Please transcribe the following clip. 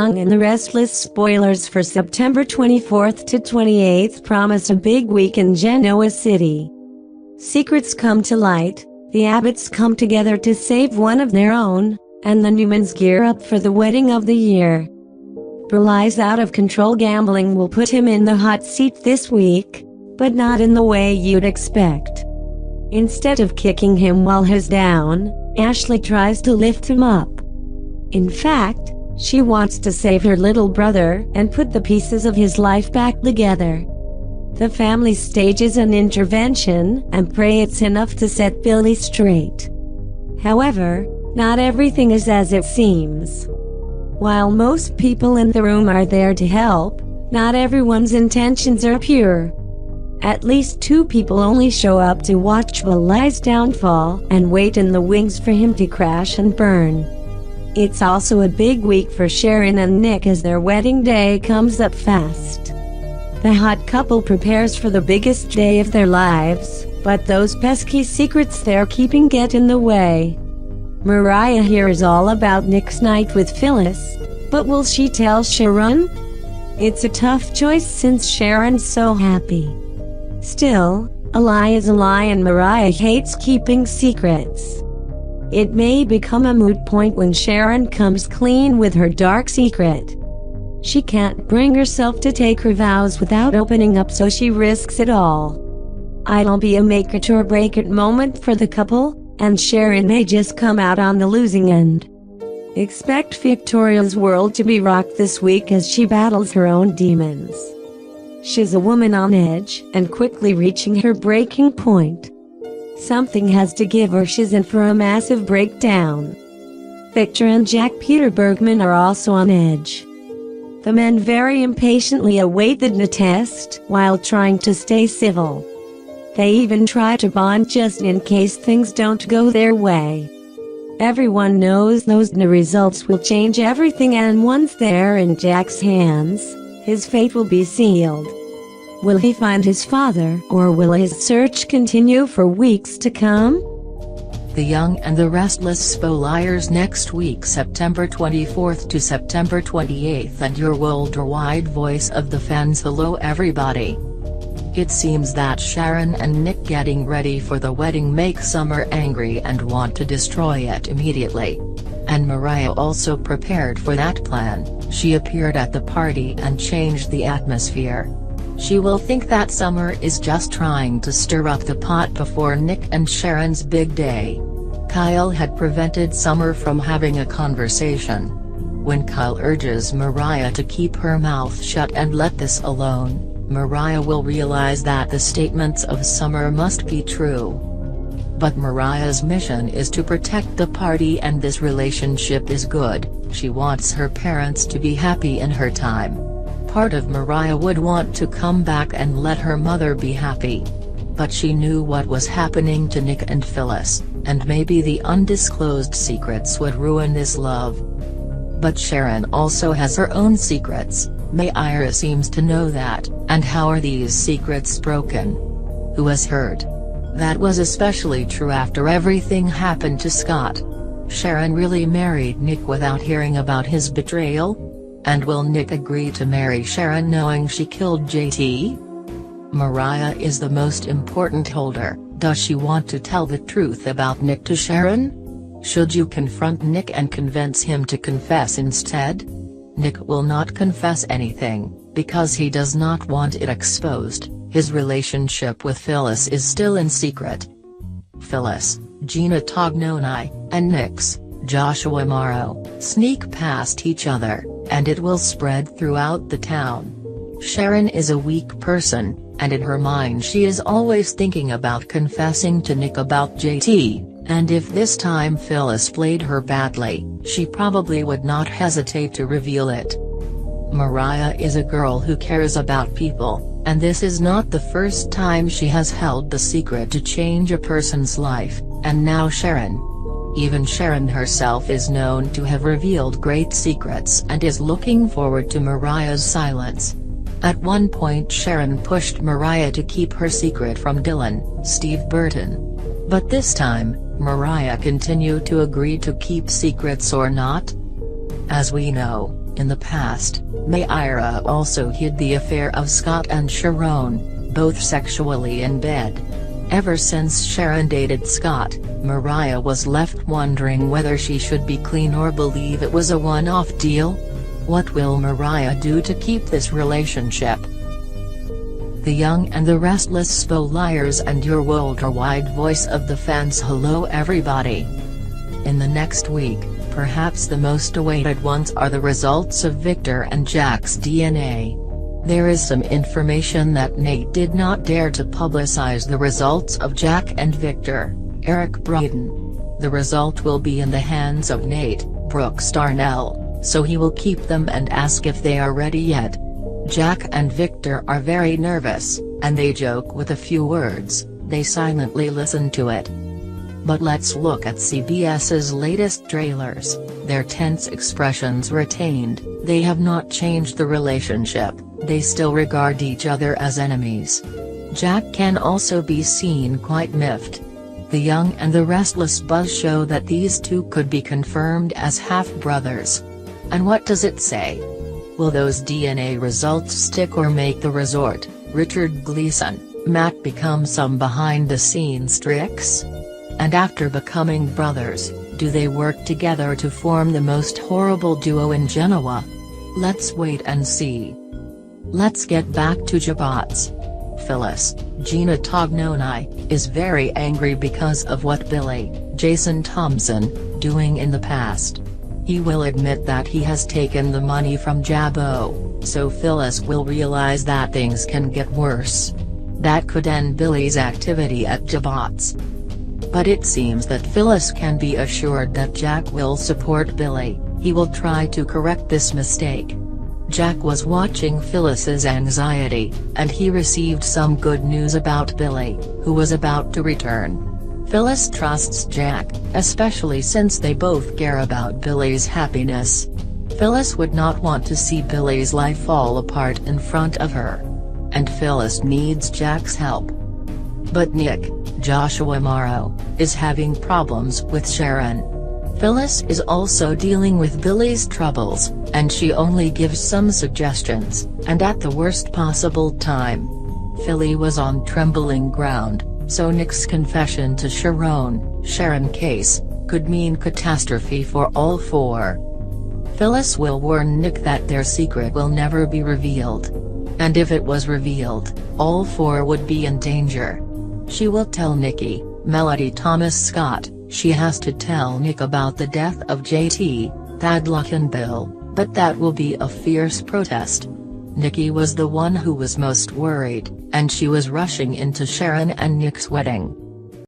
Young and the Restless spoilers for September 24th to 28th promise a big week in Genoa City. Secrets come to light, the Abbotts come together to save one of their own, and the Newmans gear up for the wedding of the year. Burleigh's out-of-control gambling will put him in the hot seat this week, but not in the way you'd expect. Instead of kicking him while he's down, Ashley tries to lift him up. In fact, she wants to save her little brother and put the pieces of his life back together. The family stages an intervention and pray it's enough to set Billy straight. However, not everything is as it seems. While most people in the room are there to help, not everyone's intentions are pure. At least 2 people only show up to watch Burleigh's downfall and wait in the wings for him to crash and burn. It's also a big week for Sharon and Nick as their wedding day comes up fast. The hot couple prepares for the biggest day of their lives, but those pesky secrets they're keeping get in the way. Mariah here is all about Nick's night with Phyllis, but will she tell Sharon? It's a tough choice since Sharon's so happy. Still, a lie is a lie and Mariah hates keeping secrets. It may become a moot point when Sharon comes clean with her dark secret. She can't bring herself to take her vows without opening up, so she risks it all. It'll be a make it or break it moment for the couple, and Sharon may just come out on the losing end. Expect Victoria's world to be rocked this week as she battles her own demons. She's a woman on edge and quickly reaching her breaking point. Something has to give or she's in for a massive breakdown. Victor and Jack Peter Bergman are also on edge. The men very impatiently await the test while trying to stay civil. They even try to bond just in case things don't go their way. Everyone knows those results will change everything, and once they're in Jack's hands, his fate will be sealed. Will he find his father, or will his search continue for weeks to come? The Young and the Restless spoilers next week, September 24th to September 28th, and your worldwide voice of the fans. Hello everybody. It seems that Sharon and Nick getting ready for the wedding make Summer angry and want to destroy it immediately. And Mariah also prepared for that plan. She appeared at the party and changed the atmosphere. She will think that Summer is just trying to stir up the pot before Nick and Sharon's big day. Kyle had prevented Summer from having a conversation. When Kyle urges Mariah to keep her mouth shut and let this alone, Mariah will realize that the statements of Summer must be true. But Mariah's mission is to protect the party, and this relationship is good. She wants her parents to be happy in her time. Part of Mariah would want to come back and let her mother be happy. But she knew what was happening to Nick and Phyllis, and maybe the undisclosed secrets would ruin this love. But Sharon also has her own secrets. Mayra seems to know that, and how are these secrets broken? Who has heard? That was especially true after everything happened to Scott. Sharon really married Nick without hearing about his betrayal? And will Nick agree to marry Sharon knowing she killed JT? Mariah is the most important holder. Does she want to tell the truth about Nick to Sharon? Should you confront Nick and convince him to confess instead? Nick will not confess anything, because he does not want it exposed. His relationship with Phyllis is still in secret. Phyllis, Gina Tognoni, and Nick's, Joshua Morrow, sneak past each other, and it will spread throughout the town. Sharon is a weak person, and in her mind she is always thinking about confessing to Nick about JT, and if this time Phyllis played her badly, she probably would not hesitate to reveal it. Mariah is a girl who cares about people, and this is not the first time she has held the secret to change a person's life, and now Sharon. Even Sharon herself is known to have revealed great secrets and is looking forward to Mariah's silence. At one point Sharon pushed Mariah to keep her secret from Dylan, Steve Burton. But this time, Mariah continued to agree to keep secrets or not? As we know, In the past, Mayra also hid the affair of Scott and Sharon, both sexually in bed. Ever since Sharon dated Scott, Mariah was left wondering whether she should be clean or believe it was a one-off deal. What will Mariah do to keep this relationship? The Young and the Restless Spoliers and your worldwide voice of the fans. Hello everybody. In the next week, perhaps the most awaited ones are the results of Victor and Jack's DNA. There is some information that Nate did not dare to publicize the results of Jack and Victor, Eric Braeden. The result will be in the hands of Nate, Brooks Darnell, so he will keep them and ask if they are ready yet. Jack and Victor are very nervous, and they joke with a few words, they silently listen to it. But let's look at CBS's latest trailers. Their tense expressions retained, they have not changed the relationship, they still regard each other as enemies. Jack can also be seen quite miffed. The Young and the Restless buzz show that these two could be confirmed as half-brothers. And what does it say? Will those DNA results stick or make the resort, Richard Gleason, Matt become some behind-the-scenes tricks? And after becoming brothers, do they work together to form the most horrible duo in Genoa? Let's wait and see. Let's get back to Jabots. Phyllis, Gina Tognoni, is very angry because of what Billy, Jason Thompson, doing in the past. He will admit that he has taken the money from Jabo, so Phyllis will realize that things can get worse. That could end Billy's activity at Jabots. But it seems that Phyllis can be assured that Jack will support Billy, he will try to correct this mistake. Jack was watching Phyllis's anxiety, and he received some good news about Billy, who was about to return. Phyllis trusts Jack, especially since they both care about Billy's happiness. Phyllis would not want to see Billy's life fall apart in front of her. And Phyllis needs Jack's help. But Nick, Joshua Morrow, is having problems with Sharon. Phyllis is also dealing with Billy's troubles, and she only gives some suggestions, and at the worst possible time. Philly was on trembling ground, so Nick's confession to Sharon case, could mean catastrophe for all four. Phyllis will warn Nick that their secret will never be revealed. And if it was revealed, all four would be in danger. She will tell Nikki, Melody Thomas Scott, she has to tell Nick about the death of JT, Thadluck and Bill, but that will be a fierce protest. Nikki was the one who was most worried, and she was rushing into Sharon and Nick's wedding.